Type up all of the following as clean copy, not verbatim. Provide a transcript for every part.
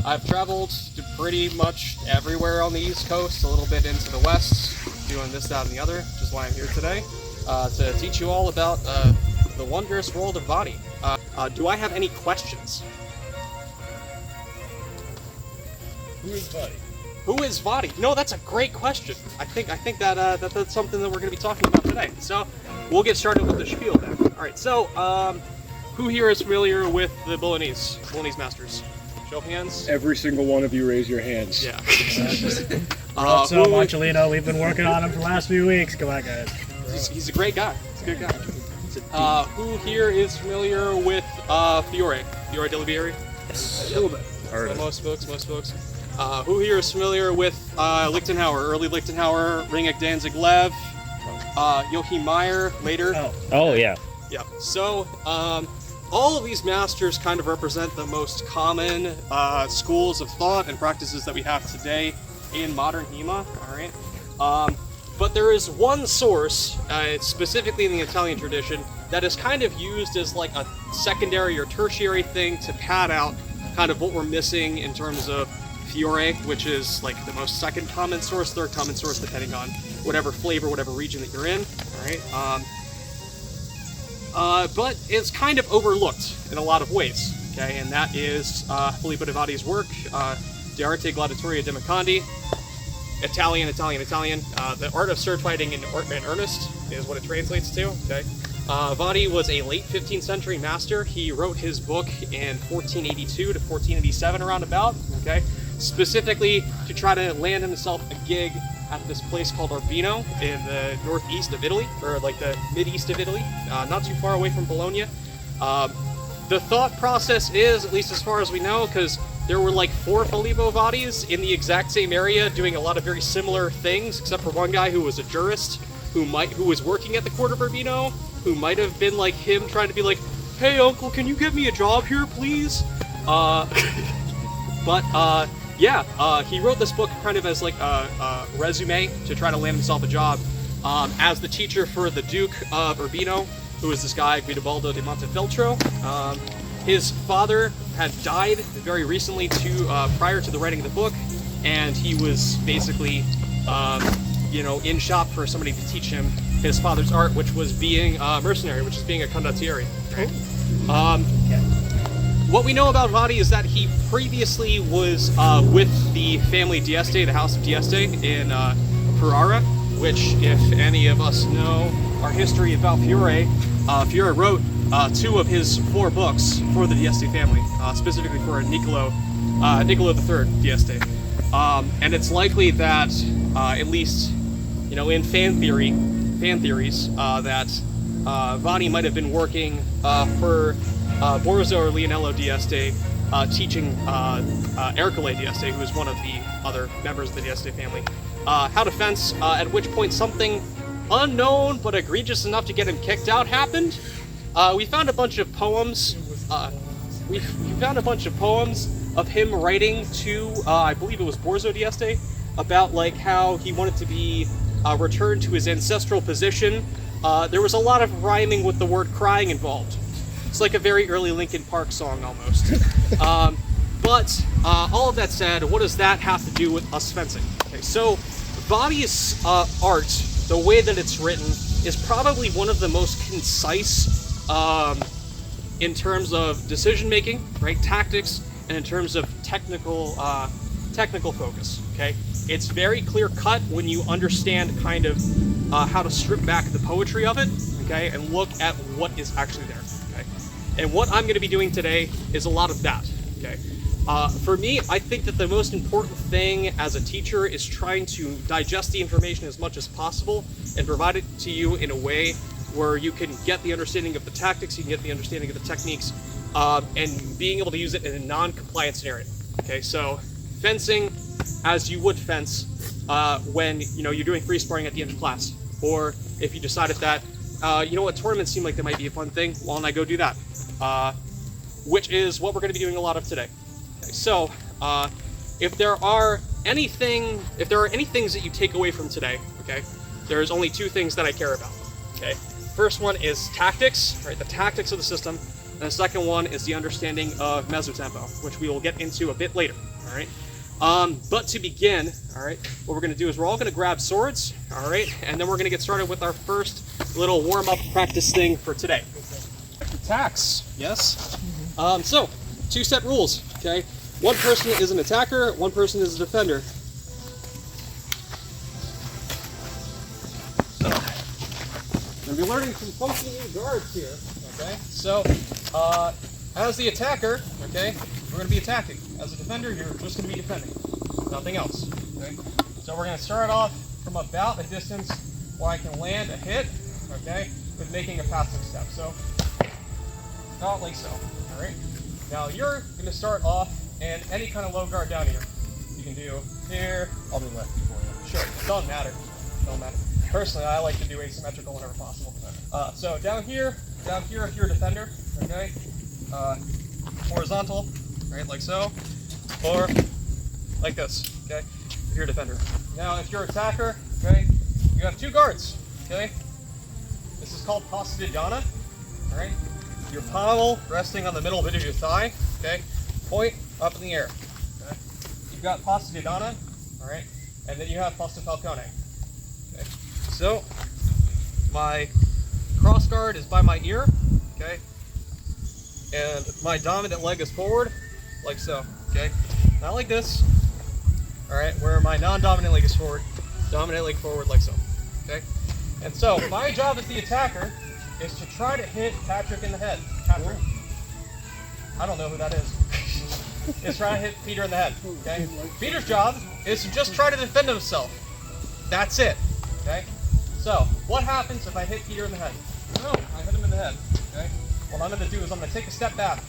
I've traveled to pretty much everywhere on the East Coast, a little bit into the West, doing this, that, and the other, which is why I'm here today, to teach you all about the wondrous world of Vadi. Do I have any questions? Who is Vadi? Who is Vadi? No, that's a great question. I think that that's something that we're going to be talking about today. So we'll get started with the spiel then. All right. So who here is familiar with the Bolognese Masters? Show of hands. Every single one of you raise your hands. Yeah. So Marcellino, we've been working on him for the last few weeks. Come on, guys. He's a great guy. He's a good guy. Who here is familiar with Fiore della Bieri? Yes. A little bit. Most folks. Who here is familiar with Lichtenauer, early Lichtenauer, Ringek Danzig Lev, Joachim Meyer later? Oh yeah. Yeah. So all of these masters kind of represent the most common schools of thought and practices that we have today in modern HEMA. All right. But there is one source, specifically in the Italian tradition, that is kind of used as like a secondary or tertiary thing to pad out kind of what we're missing in terms of Fiore, which is like the most second common source, third common source, depending on whatever flavor, whatever region that you're in. All right. But it's kind of overlooked in a lot of ways. Okay, and that is Filippo Vadi's work, De Arte Gladiatoria Democandi. Italian. The art of sword fighting in earnest is what it translates to. Okay. Vadi was a late 15th century master. He wrote his book in 1482 to 1487 around about, okay, specifically to try to land himself a gig at this place called Urbino in the northeast of Italy, or like the mid-east of Italy, not too far away from Bologna. The thought process is, at least as far as we know, because there were like 4 Filippo Vadis in the exact same area doing a lot of very similar things, except for one guy who was a jurist, who was working at the court of Urbino, who might have been like him trying to be like, hey uncle, can you get me a job here, please? He wrote this book kind of as like a resume to try to land himself a job as the teacher for the Duke of Urbino, who is this guy, Guidobaldo di Montefeltro. His father had died very recently prior to the writing of the book, and he was basically in shop for somebody to teach him his father's art, which was being a mercenary, which is being a condottiere. Right? What we know about Vadi is that he previously was with the family D'Este, the House of D'Este in Ferrara, which, if any of us know our history about Fiore, Fiore wrote 2 of his 4 books for the D'Este family, specifically for Niccolo III D'Este. And it's likely that, at least, in fan theories, that Vadi might have been working for Borzo or Leonello D'Este, teaching Ercole D'Este, who is one of the other members of the D'Este family, how to fence, at which point something unknown but egregious enough to get him kicked out happened. We found a bunch of poems. We found a bunch of poems of him writing to, I believe it was Borzo D'Este, about like how he wanted to be returned to his ancestral position. There was a lot of rhyming with the word crying involved. It's like a very early Linkin Park song almost. But all of that said, what does that have to do with us fencing? Okay, so Vadi's art, the way that it's written, is probably one of the most concise in terms of decision making, right, tactics, and in terms of technical focus. Okay, it's very clear cut when you understand kind of how to strip back the poetry of it. Okay, and look at what is actually there. Okay, and what I'm going to be doing today is a lot of that. Okay. For me, I think that the most important thing as a teacher is trying to digest the information as much as possible and provide it to you in a way where you can get the understanding of the tactics, you can get the understanding of the techniques, and being able to use it in a non-compliant scenario. Okay, so fencing as you would fence when you're doing free sparring at the end of class, or if you decided that tournaments seem like they might be a fun thing, why don't I go do that? Which is what we're going to be doing a lot of today. Okay, so if there are any things that you take away from today, okay, there's only 2 things that I care about. Okay. First one is tactics, right? The tactics of the system, and the second one is the understanding of mezzo-tempo, which we will get into a bit later. All right. But to begin, all right, what we're going to do is we're all going to grab swords, all right, and then we're going to get started with our first little warm-up practice thing for today. Attacks, yes. So, 2 set rules, okay? One person is an attacker, one person is a defender. So, we're going to be learning some funky new guards here, okay? So, as the attacker, okay, we're going to be attacking. As a defender, you're just going to be defending. Nothing else, okay? So we're going to start off from about a distance where I can land a hit, okay, with making a passive step. So, about like so, all right? Now you're going to start off in any kind of low guard down here. You can do here. I'll be left for you. Sure, don't matter. Don't matter. Personally, I like to do asymmetrical whenever possible. So down here if you're a defender, okay, horizontal, right, like so, or like this, okay, if you're a defender. Now, if you're an attacker, okay, you have 2 guards, okay. This is called posta di donna, all right. Your pommel resting on the middle bit of your thigh, okay. Point up in the air. Okay? You've got posta di donna, all right, and then you have posta falcone. Okay. So my cross guard is by my ear, okay, and my dominant leg is forward, like so, okay. Not like this, all right, where my non-dominant leg is forward, dominant leg forward, like so, okay. And so my job as the attacker is to try to hit Patrick in the head. Patrick. I don't know who that is. Is trying to hit Peter in the head, okay? Peter's job is to just try to defend himself. That's it, okay? So, what happens if I hit Peter in the head? Oh, I hit him in the head, okay? What I'm going to do is I'm going to take a step back,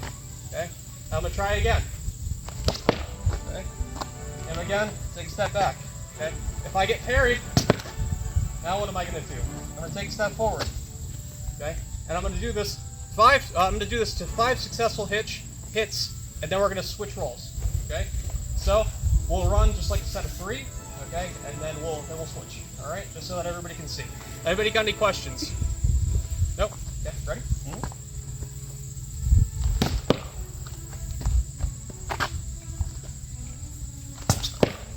okay? I'm going to try again, okay? And again, take a step back, okay? If I get parried, now what am I going to do? I'm going to take a step forward, okay? And I'm going to do this to 5 successful hits, and then we're going to switch roles, okay? So we'll run just like a set of 3, okay? And then we'll switch, all right? Just so that everybody can see. Anybody got any questions? Nope. Okay, ready?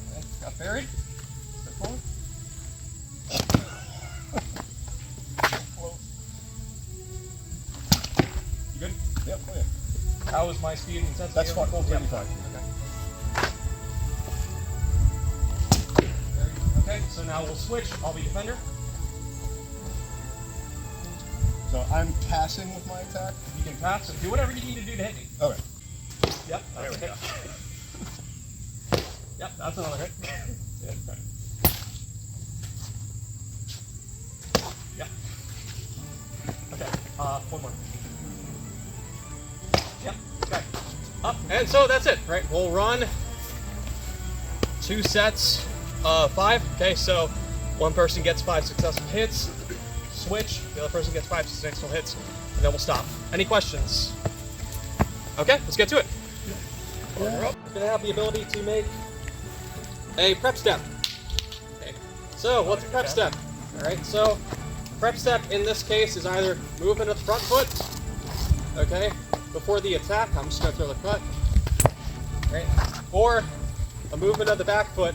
Okay, got buried. Step forward. You good? Yep, oh yeah. How was my speed and intensity? That's fine. Yeah. Fine. Okay, so now we'll switch. I'll be defender. So I'm passing with my attack? You can pass. So do whatever you need to do to hit me. Okay. Yep, There that's we okay. go. Yep, that's another hit. Yeah, okay. Yeah. Okay, one more. Yep, okay. Up, and so that's it, right? We'll run 2 sets of 5. Okay, so one person gets 5 successful hits, switch, the other person gets 5 successful hits, and then we'll stop. Any questions? Okay, let's get to it. We're going to have the ability to make a prep step. Okay, so what's a prep step? All right, so prep step in this case is either movement of the front foot, okay, before the attack. I'm just going to throw the cut, right, or a movement of the back foot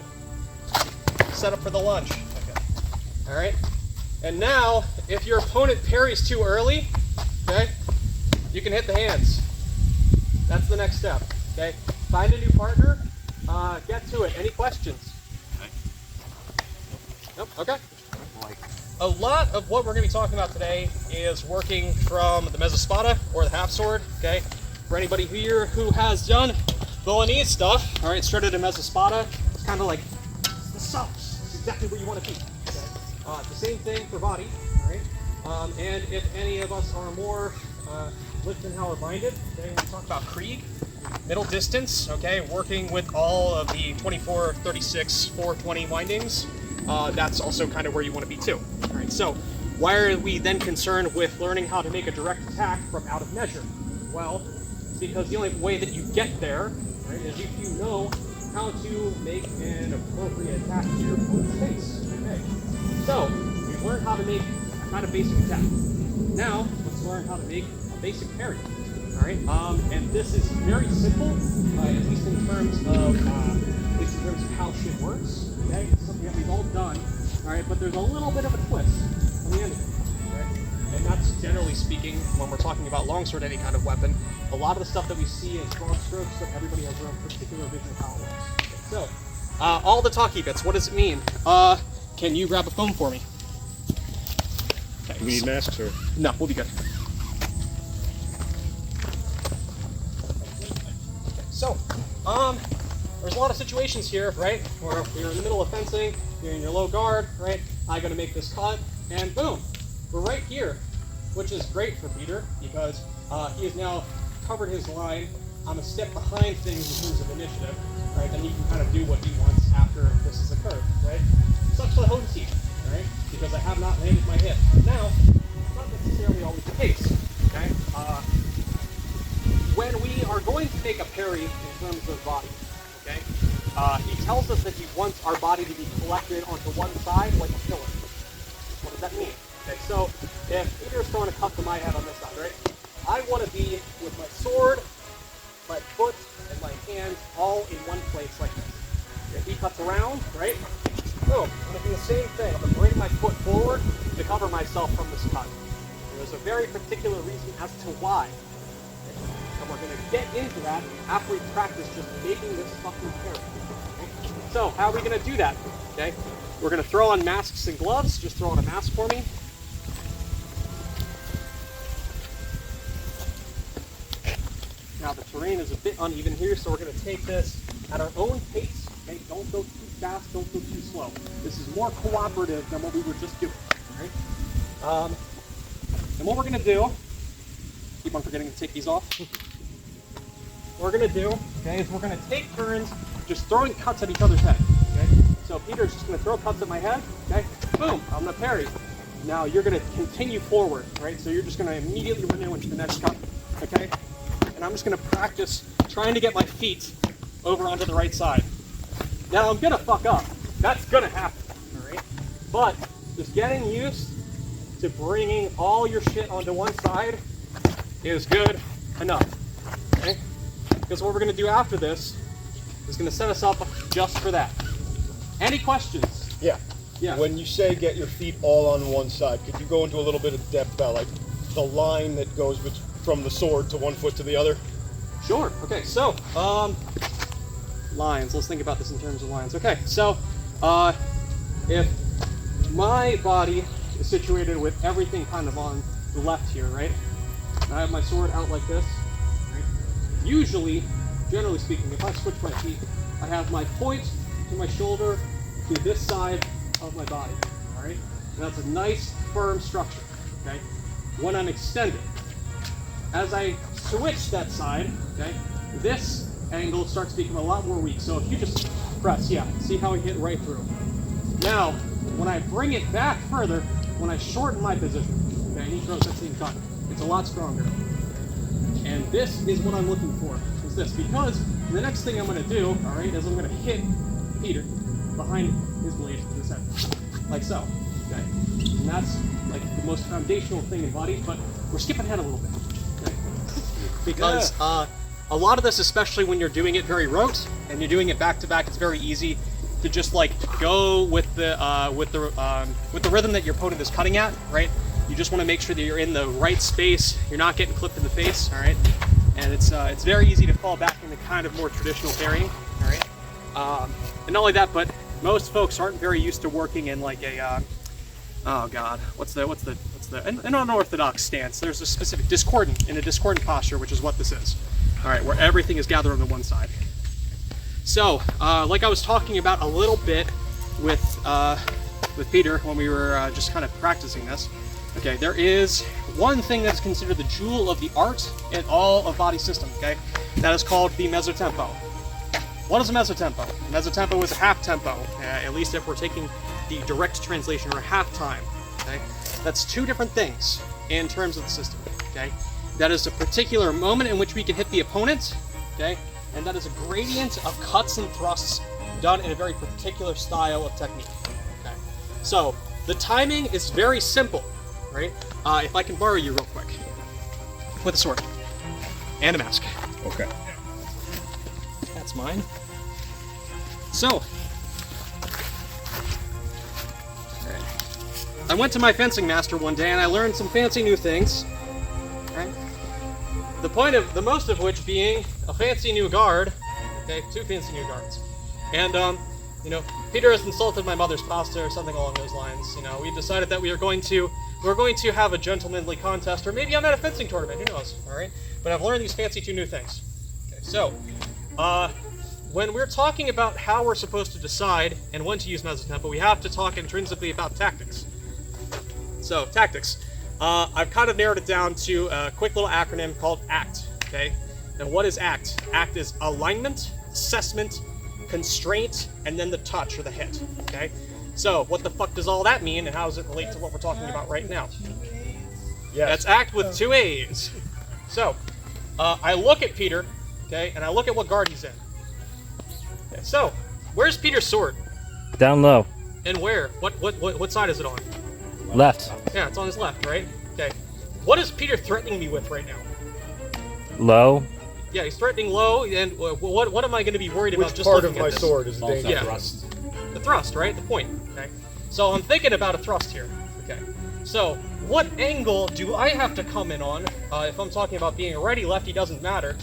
set up for the lunge. Okay. All right, and now if your opponent parries too early, okay, you can hit the hands. That's the next step. Okay, find a new partner. Get to it. Any questions? Nope. Okay. A lot of what we're going to be talking about today is working from the mezzospada or the half sword. Okay, for anybody here who has done Bolognese stuff, all right, started a mezzospada. It's kind of like the sauce. It's exactly where you want to be. Okay? The same thing for Vadi. All right, and if any of us are more Lichtenhauer minded, okay, we talk about Krieg. Middle distance, okay, working with all of the 24, 36, 420 windings. That's also kind of where you want to be too. All right, so why are we then concerned with learning how to make a direct attack from out of measure? Well, because the only way that you get there, right, is if you know how to make an appropriate attack to your opponent's face. Okay, so we've learned how to make a kind of basic attack. Now let's learn how to make a basic parry. All right, and this is very simple, at least in terms of how shit works. Okay, it's something that we've all done. All right, but there's a little bit of a twist on the end of it. Right, and that's generally speaking when we're talking about longsword, any kind of weapon. A lot of the stuff that we see is broad strokes, so everybody has their own particular vision of how it works. Okay, so, all the talkie bits. What does it mean? Can you grab a phone for me? Okay, Do we need masks or? no, we'll be good. So, there's a lot of situations here, right, where you're in the middle of fencing, you're in your low guard, right, I'm going to make this cut, and boom, we're right here, which is great for Peter, because he has now covered his line. I'm a step behind things in terms of initiative, right, and he can kind of do what he wants after this has occurred, right? Sucks for the home team, right, because I have not landed my hit. Now, it's not necessarily always the case, okay? When we are going to make a parry in terms of body, okay, he tells us that he wants our body to be collected onto one side like a pillar. What does that mean? Okay, so if Peter's throwing a cut to my head on this side, right, I want to be with my sword, my foot, and my hands all in one place like this. If he cuts around, right, boom, I'm going to do the same thing. I'm going to bring my foot forward to cover myself from this cut. And there's a very particular reason as to why. And we're going to get into that after we practice just making this fucking parry. Okay? So, how are we going to do that? Okay, we're going to throw on masks and gloves. Just throw on a mask for me. Now, the terrain is a bit uneven here, so we're going to take this at our own pace. Okay, don't go too fast, don't go too slow. This is more cooperative than what we were just doing. Right? And what we're going to do, keep on forgetting to take these off. What we're going to do, okay, is we're going to take turns just throwing cuts at each other's head. Okay? So Peter's just going to throw cuts at my head. Okay? Boom, I'm going to parry. Now you're going to continue forward, right? So you're just going to immediately renew into the next cut. Okay? And I'm just going to practice trying to get my feet over onto the right side. Now I'm going to fuck up. That's going to happen. All right? But just getting used to bringing all your shit onto one side is good enough. Okay? Because what we're going to do after this is going to set us up just for that. Any questions? Yeah. Yeah. When you say get your feet all on one side, could you go into a little bit of depth about like the line that goes from the sword to one foot to the other? Sure. Okay. So, lines. Let's think about this in terms of lines. Okay. So, if my body is situated with everything kind of on the left here, right? I have my sword out like this. Right? Usually, generally speaking, if I switch my feet, I have my point to my shoulder to this side of my body. All right, and that's a nice firm structure. Okay, when I'm extended, as I switch that side, okay, this angle starts to become a lot more weak. So if you just press, yeah, see how I hit right through. Now, when I bring it back further, when I shorten my position, okay, he throws that same cut. It's a lot stronger. And this is what I'm looking for, is this. Because the next thing I'm going to do, all right, is I'm going to hit Peter behind his blade to his head. Like so, okay? And that's like the most foundational thing in body, but we're skipping ahead a little bit. Okay? Because a lot of this, especially when you're doing it very rote, and you're doing it back to back, it's very easy to just like go with the rhythm that your opponent is cutting at, right? You just want to make sure that you're in the right space. You're not getting clipped in the face, all right? And it's very easy to fall back into kind of more traditional parrying, all right? And not only that, but most folks aren't very used to working in like a oh god, what's an unorthodox stance. There's a specific discordant posture, which is what this is. All right, where everything is gathered onto one side. So, like I was talking about a little bit with Peter when we were just kind of practicing this. Okay, there is one thing that's considered the jewel of the art in all of body system, okay? That is called the mezzotempo. What is a mezzotempo? A mezzotempo is a half tempo, at least if we're taking the direct translation, or half time, okay? That's two different things in terms of the system, okay? That is a particular moment in which we can hit the opponent, okay? And that is a gradient of cuts and thrusts done in a very particular style of technique, okay? So, the timing is very simple. Right? If I can borrow you real quick. With a sword. And a mask. Okay. mine. So, I went to my fencing master one day and I learned some fancy new things. Right? The most of which being a fancy new guard. Okay, 2 fancy new guards. And you know, Peter has insulted my mother's pasta or something along those lines. You know, we decided that we were going to have a gentlemanly contest, or maybe I'm at a fencing tournament, who knows, all right? But I've learned these fancy 2 new things. Okay, so, when we're talking about how we're supposed to decide and when to use mezzo-tempo, we have to talk intrinsically about tactics. So, tactics. I've kind of narrowed it down to a quick little acronym called A.C.T, okay? Now, what is A.C.T? A.C.T is alignment, assessment, constraint, and then the touch or the hit, okay? So, what the fuck does all that mean, and how does it relate to what we're talking about right now? Yes. That's A.C.T with 2 A's. So, I look at Peter, okay, and I look at what guard he's in. Okay, so, where's Peter's sword? Down low. And where? What side is it on? Left. Yeah, it's on his left, right? Okay. What is Peter threatening me with right now? Low. Yeah, he's threatening low, and what am I going to be worried about Which just part looking of my at this? sword is Also dangerous? Yeah. thrust. The thrust, right? The point, okay? So I'm thinking about a thrust here, okay? So, what angle do I have to come in on, if I'm talking about being a righty, lefty, doesn't matter,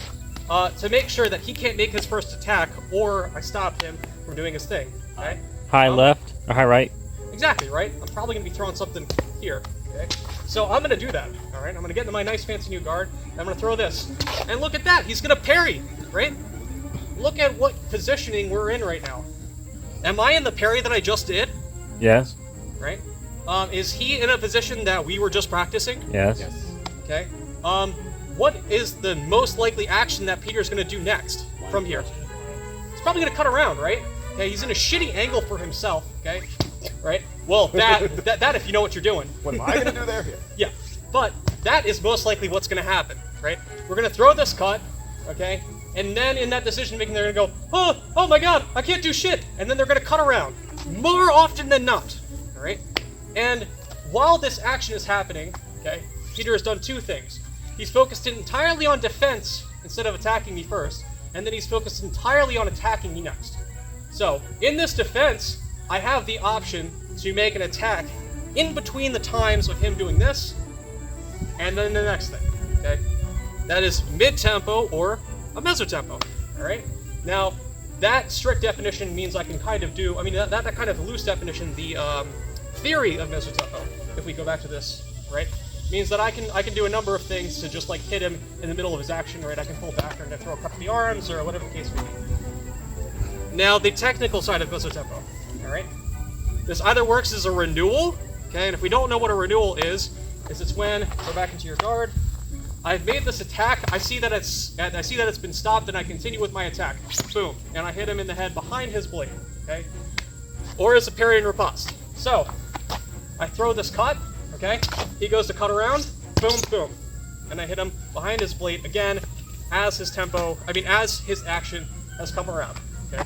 to make sure that he can't make his first attack, or I stop him from doing his thing, okay? High left or high right? Exactly, right? I'm probably going to be throwing something here, okay? So I'm going to do that, all right? I'm going to get into my nice fancy new guard, and I'm going to throw this. And look at that, he's going to parry, right? Look at what positioning we're in right now. Am I in the parry that I just did? Yes. Right? Is he in a position that we were just practicing? Yes. Okay. What is the most likely action that Peter's going to do next from here? He's probably going to cut around, right? Okay, he's in a shitty angle for himself, okay? Right? Well, that if you know what you're doing. What am I going to do there? Yeah, but that is most likely what's going to happen, right? We're going to throw this cut, okay? And then in that decision making, they're going to go, oh my god, I can't do shit. And then they're going to cut around. More often than not, all right? And while this action is happening, okay, Peter has done 2 things. He's focused entirely on defense instead of attacking me first, and then he's focused entirely on attacking me next. So, in this defense, I have the option to make an attack in between the times of him doing this, and then the next thing, okay? That is mid-tempo or a mezzo-tempo, all right? Now, that strict definition means I can kind of do, I mean, that kind of loose definition, the theory of mezzo-tempo, if we go back to this, right, means that I can do a number of things to just like hit him in the middle of his action, right? I can pull back or throw a cut to the arms or whatever the case may be. Now, the technical side of mezzo-tempo, all right? This either works as a renewal, okay, and if we don't know what a renewal is it's when, go back into your guard, I've made this attack, I see that it's been stopped, and I continue with my attack. Boom. And I hit him in the head behind his blade, okay? Or as a parry and riposte. So, I throw this cut, okay? He goes to cut around, boom, boom. And I hit him behind his blade again as his action has come around, okay?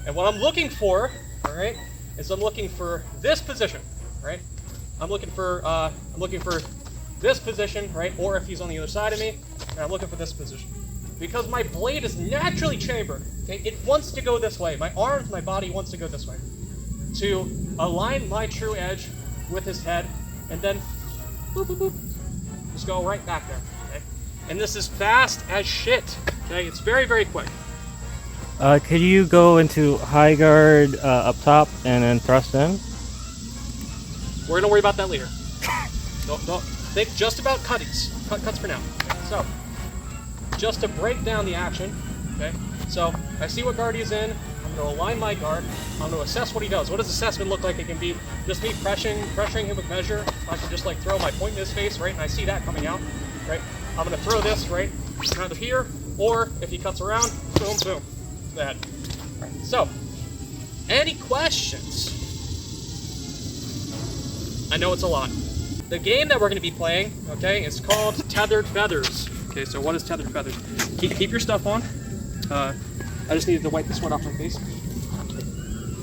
And what I'm looking for, all right, is I'm looking for this position, right? I'm looking for this position, right? Or if he's on the other side of me, and I'm looking for this position. Because my blade is naturally chambered, okay? It wants to go this way. My arms, my body wants to go this way. To align my true edge with his head, and then boop, boop, boop. Just go right back there, okay? And this is fast as shit, okay? It's very, very quick. Could you go into high guard up top and then thrust in? We're gonna worry about that later. Don't think just about cuts for now. Okay, so, just to break down the action, okay? So, I see what guard he's in. I'm gonna align my guard. I'm gonna assess what he does. What does assessment look like? It can be just me pressuring him with measure. I can just like throw my point in his face, right? And I see that coming out, right? I'm gonna throw this, right? Either here, or if he cuts around, boom, boom. That. Right. So, any questions? I know it's a lot. The game that we're going to be playing, okay, is called Tethered Feathers. Okay, so what is Tethered Feathers? Keep your stuff on. I just needed to wipe the sweat off my face.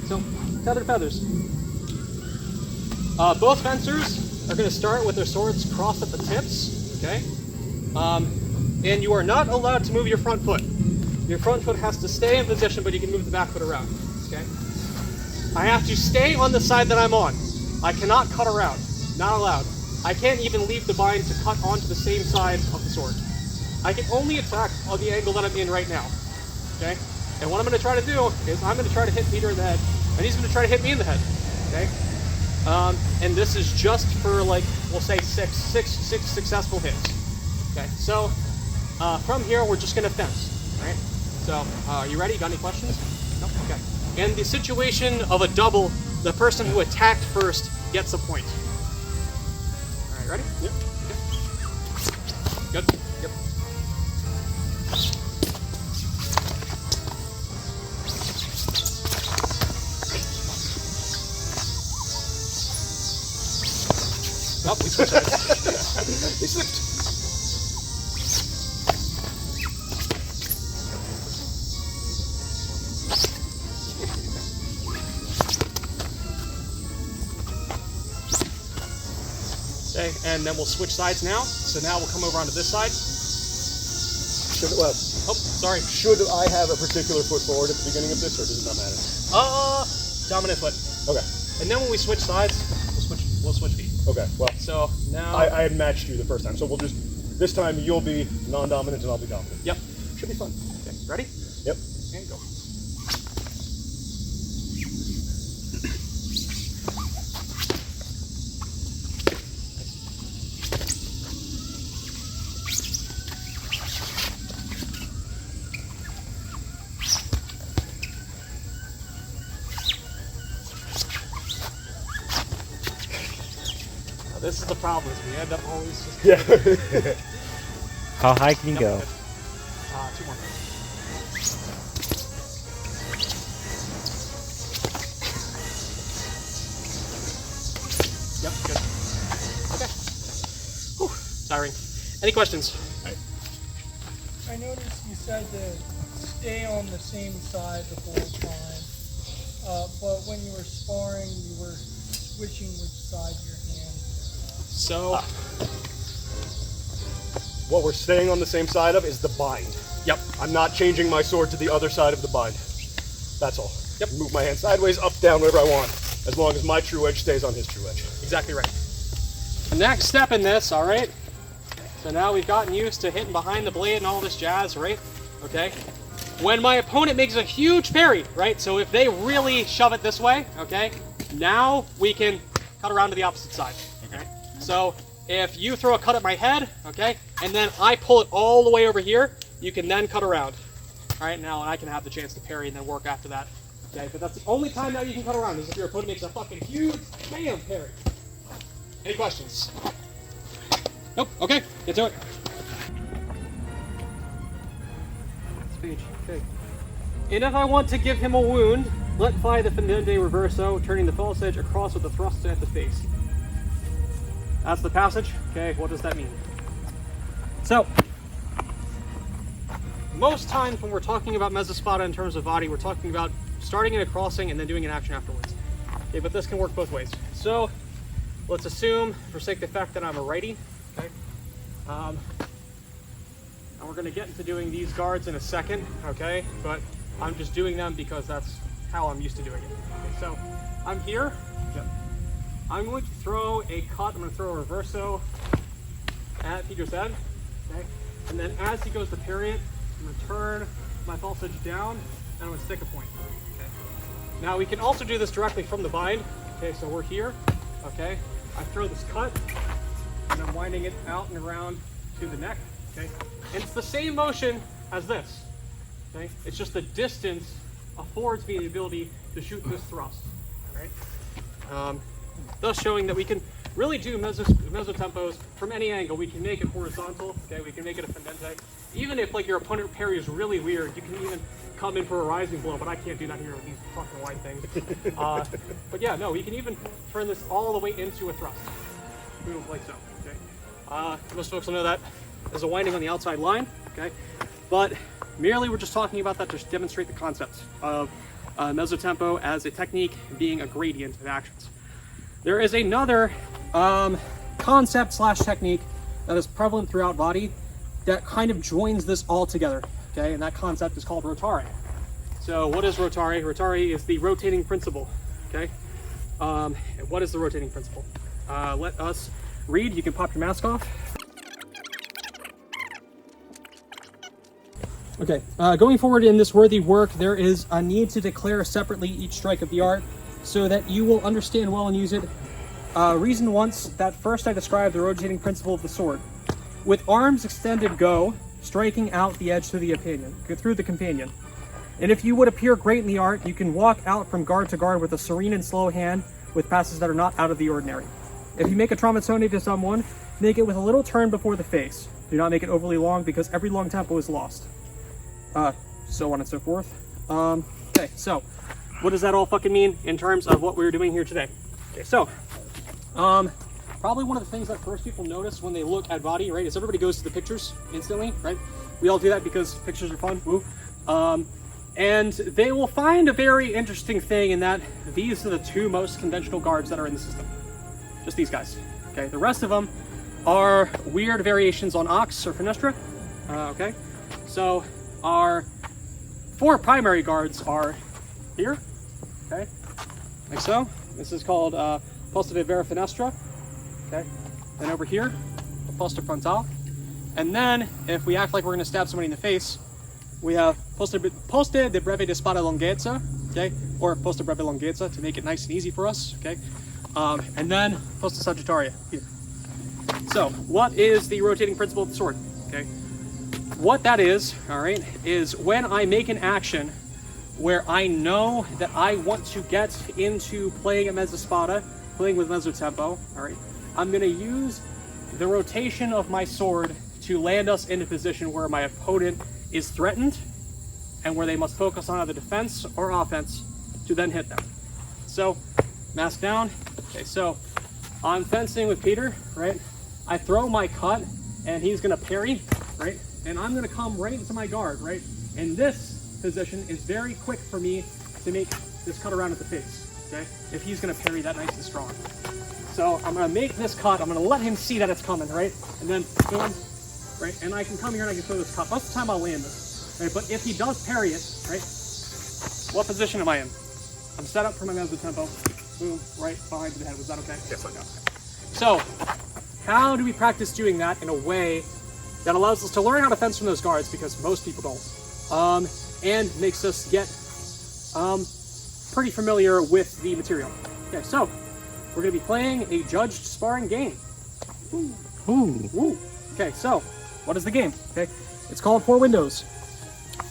So, Tethered Feathers. Both fencers are going to start with their swords crossed at the tips, okay? And you are not allowed to move your front foot. Your front foot has to stay in position, but you can move the back foot around, okay? I have to stay on the side that I'm on. I cannot cut around, not allowed. I can't even leave the bind to cut onto the same side of the sword. I can only attack on the angle that I'm in right now, okay? And what I'm gonna try to do is I'm gonna try to hit Peter in the head, and he's gonna try to hit me in the head, okay? And this is just for, like, we'll say six successful hits, okay? So from here, we're just gonna fence, right? So, are you ready? Got any questions? No? Okay. In the situation of a double, the person who attacked first gets a point. All right, ready? Yep. Okay. Good. Yep. Oh, we switched sides. They slipped. Okay, and then we'll switch sides now. So now we'll come over onto this side. Well, Oh, sorry. should I have a particular foot forward at the beginning of this, or does it not matter? Dominant foot. Okay. And then when we switch sides, we'll switch feet. Okay. Well, So now. I had matched you the first time, so we'll just this time you'll be non-dominant and I'll be dominant. Yep. Should be fun. Okay, ready? Yep. And go. Now, this is the problem, is we end up always just... Yeah. How high can you go? 2 more. Yep, good. Okay. Whew, tiring. Any questions? I noticed you said to stay on the same side the whole time, but when you were sparring, you were switching which side your hand. So, What we're staying on the same side of is the bind. yep, I'm not changing my sword to the other side of the bind. That's all. Yep. Move my hand sideways, up, down, wherever I want, as long as my true edge stays on his true edge. exactly right. The next step in this, all right? So now we've gotten used to hitting behind the blade and all this jazz, right? Okay. When my opponent makes a huge parry, right? So if they really shove it this way, okay? Now we can cut around to the opposite side, okay? So if you throw a cut at my head, okay, and then I pull it all the way over here, you can then cut around. All right, now I can have the chance to parry and then work after that. Okay, but that's the only time now you can cut around is if your opponent makes a fucking huge bam parry. Any questions? Nope. Okay, get to it. Speech. Okay. And if I want to give him a wound, let fly the Fendente Reverso, turning the false edge across with a thrust at the face. That's the passage. Okay, what does that mean? So, most times when we're talking about mezzospada in terms of Vadi, we're talking about starting in a crossing and then doing an action afterwards. Okay, but this can work both ways. So, let's assume, for sake of the fact that I'm a righty, okay? And we're going to get into doing these guards in a second, okay? But I'm just doing them because that's how I'm used to doing it. Okay, so I'm here. Yep. I'm going to throw a cut. I'm going to throw a reverso at Peter's head, okay? And then as he goes to parry it, I'm going to turn my false edge down, and I'm going to stick a point. Okay. Now we can also do this directly from the bind. Okay, so we're here. Okay, I throw this cut, and I'm winding it out and around to the neck. Okay, and it's the same motion as this. Okay, it's just the distance affords me the ability to shoot this thrust. All right, thus showing that we can really do mezzotempos from any angle. We can make it horizontal. Okay, we can make it a fendente. Even if like your opponent parry is really weird, you can even come in for a rising blow, but I can't do that here with these fucking white things. But yeah, no, we can even turn this all the way into a thrust. Boom, like so, okay? Most folks will know that as a winding on the outside line, okay? But merely we're just talking about that to demonstrate the concept of mezzotempo as a technique being a gradient of actions. There is another concept slash technique that is prevalent throughout Vadi that kind of joins this all together. okay? And that concept is called rotare. So what is rotare? Rotare is the rotating principle, okay? And what is the rotating principle? Let us read. You can pop your mask off. Okay, going forward in this worthy work, there is a need to declare separately each strike of the art so that you will understand well and use it. Reason once that first I described the rotating principle of the sword. With arms extended go, striking out the edge through the companion. And if you would appear great in the art, you can walk out from guard to guard with a serene and slow hand with passes that are not out of the ordinary. If you make a tramontone to someone, make it with a little turn before the face. Do not make it overly long because every long tempo is lost. So on and so forth. Okay, so what does that all fucking mean in terms of what we're doing here today? Okay, so probably one of the things that first people notice when they look at Vadi, right, is everybody goes to the pictures instantly, right? We all do that because pictures are fun. Woo. And they will find a very interesting thing in that these are the two most conventional guards that are in the system. Just these guys. Okay, the rest of them are weird variations on A.A.C.T or Fenestra. Okay, so our 4 primary guards are here, okay, like so. This is called posta de vera finestra, okay. Then over here, posta frontal. And then, if we act like we're going to stab somebody in the face, we have posta de breve di spada longhezza, okay, or posta breve longhezza to make it nice and easy for us, okay. And then posta sagittaria here. So, what is the rotating principle of the sword? Okay. What that is, all right, is when I make an action where I know that I want to get into playing a mezzospada, playing with mezzo tempo, all right, I'm going to use the rotation of my sword to land us in a position where my opponent is threatened and where they must focus on either defense or offense to then hit them. So, mask down. Okay, so I'm fencing with Peter, right? I throw my cut and he's going to parry, right? And I'm going to come right into my guard, right? And this position is very quick for me to make this cut around at the face, okay? If he's going to parry that nice and strong. So I'm going to make this cut. I'm going to let him see that it's coming, right? And then boom, right? And I can come here and I can throw this cut. Most of the time I'll land this, right? But if he does parry it, right? What position am I in? I'm set up for my mezzo tempo. Boom, right behind the head. Was that okay? Yes, okay. So how do we practice doing that in a way that allows us to learn how to fence from those guards, because most people don't, and makes us get pretty familiar with the material. Okay, so we're going to be playing a judged sparring game. Ooh. Okay, so what is the game? Okay, it's called 4 windows.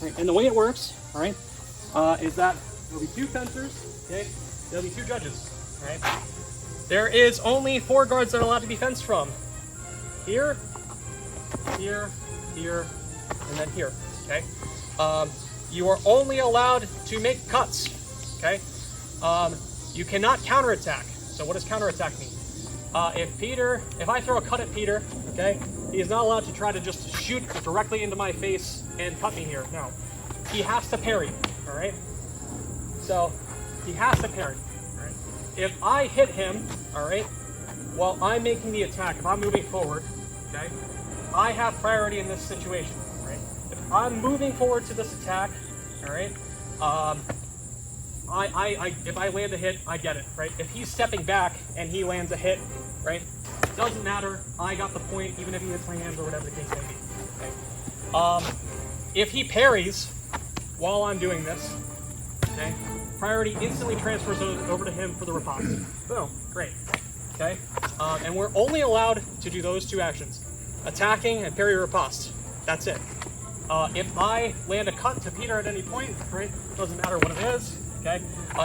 Right, and the way it works, all right, is that there'll be 2 fencers. Okay, there'll be 2 judges. All right, there is only 4 guards that are allowed to be fenced from. Here, here, here, and then here, okay? You are only allowed to make cuts, okay? You cannot counterattack. So what does counterattack mean? If I throw a cut at Peter, okay, he is not allowed to try to just shoot directly into my face and cut me here. No, he has to parry, all right? So he has to parry, all right? If I hit him, all right, while I'm making the attack, if I'm moving forward, okay, I have priority in this situation, right? If I'm moving forward to this attack, all right, if I land a hit, I get it, right? If he's stepping back and he lands a hit, right, doesn't matter, I got the point, even if he hits my hands or whatever the case may be, okay? If he parries while I'm doing this, okay, priority instantly transfers over to him for the riposte. Boom, great, okay? And we're only allowed to do those 2 actions. Attacking and parry riposte. That's it. If I land a cut to Peter at any point, right, doesn't matter what it is, okay,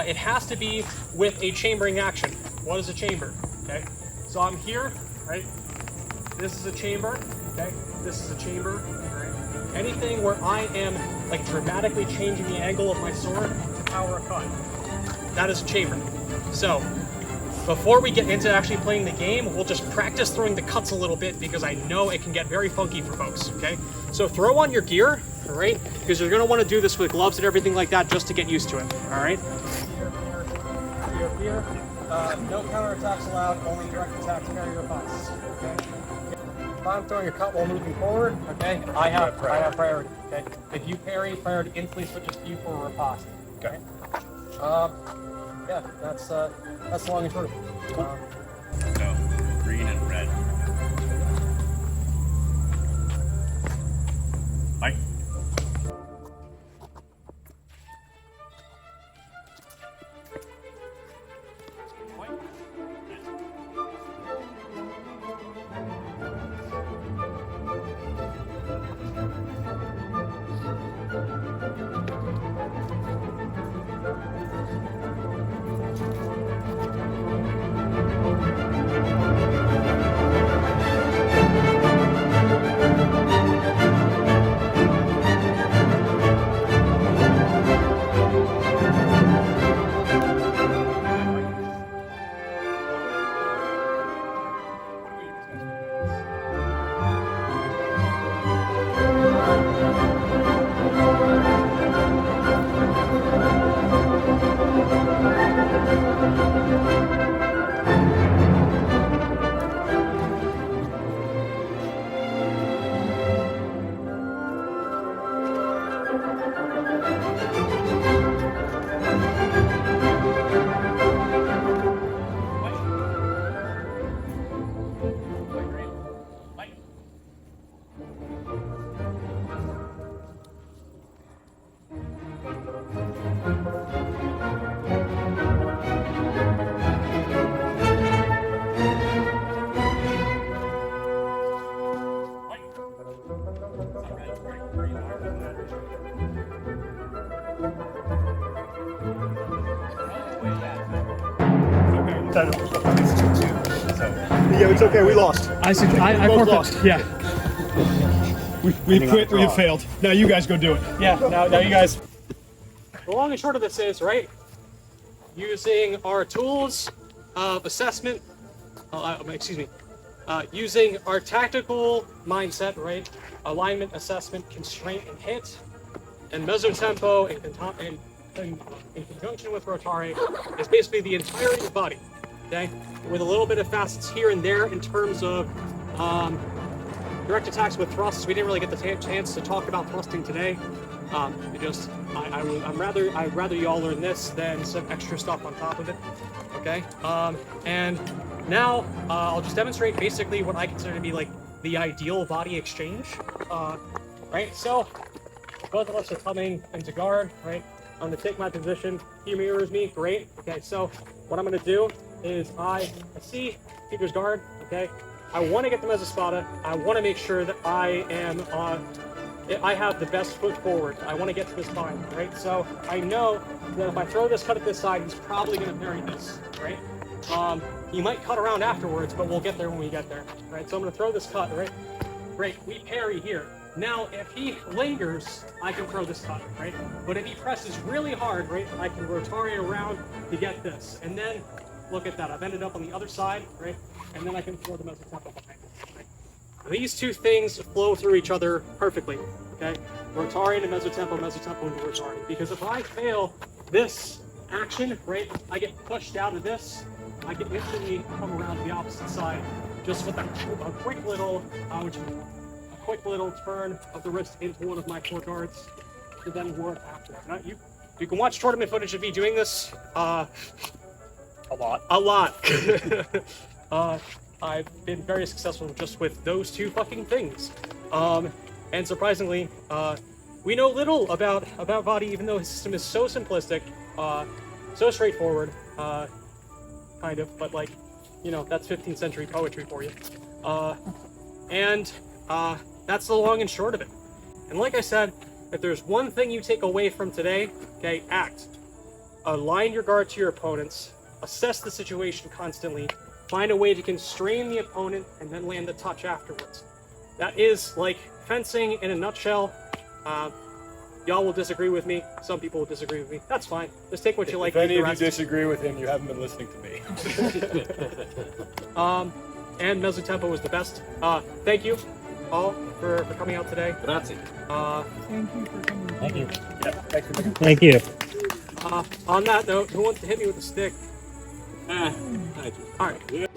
it has to be with a chambering action. What is a chamber? Okay, so I'm here, right, this is a chamber, okay, this is a chamber, right, anything where I am like dramatically changing the angle of my sword to power a cut, that is a chamber. So before we get into actually playing the game, we'll just practice throwing the cuts a little bit because I know it can get very funky for folks, okay? So throw on your gear, all right? Because you're going to want to do this with gloves and everything like that just to get used to it, all right? Here. No counterattacks allowed, only direct attacks, parry riposte, okay? if I'm throwing a cut while moving forward, okay, I have priority. Okay, if you parry, priority instantly switches to you for a riposte. Okay. Yeah, that's the long and short of it. Cool. So, green and red. Mike. Yeah, it's okay. We lost. I both lost. Yeah. We quit. We have failed. Now you guys go do it. Yeah, now you guys. The long and short of this is, right, using our tools of assessment, using our tactical mindset, right, alignment, assessment, constraint, and hit, and mesotempo in conjunction with rotare is basically the entirety of the body, okay, with a little bit of facets here and there in terms of direct attacks with thrusts. We didn't really get the chance to talk about thrusting today. I'd rather you all learn this than some extra stuff on top of it. Okay. And now I'll just demonstrate basically what I consider to be like the ideal body exchange. Right. So both of us are coming into guard. Right. I'm gonna take my position. He mirrors me. Great. Okay. So what I'm gonna do is I see Peter's guard. Okay. I want to get them as a spada. I want to make sure that I have the best foot forward. I want to get to this bind, right? So I know that if I throw this cut at this side, he's probably going to parry this, right? He might cut around afterwards, but we'll get there when we get there, right? So I'm going to throw this cut, right? Great, we parry here. Now, if he lingers, I can throw this cut, right? But if he presses really hard, right, I can rotary around to get this. And then, look at that, I've ended up on the other side, right? And then I can throw the mesotempo behind. Right? These two things flow through each other perfectly. Okay, rotary into mesotempo, mesotempo into rotary. Because if I fail this action, right, I get pushed out of this. I can instantly come around to the opposite side, just with a quick little turn of the wrist into one of my core guards, to then work after that. Now, you can watch tournament footage of me doing this. A lot. I've been very successful just with those two fucking things. And surprisingly, we know little about Vadi, even though his system is so simplistic, so straightforward, kind of, but like, you know, that's 15th century poetry for you. And that's the long and short of it. And like I said, if there's one thing you take away from today, okay, act. Align your guard to your opponents, assess the situation constantly, find a way to constrain the opponent, and then land the touch afterwards. That is like fencing in a nutshell. Y'all will disagree with me. Some people will disagree with me. That's fine. Just take what you like. If any of you disagree with him, you haven't been listening to me. And mesotempo was the best. Thank you all for coming out today. Grazie. Thank you for coming. Thank you. Yeah, thanks for listening. Thank you. On that note, who wants to hit me with a stick? I do. All right.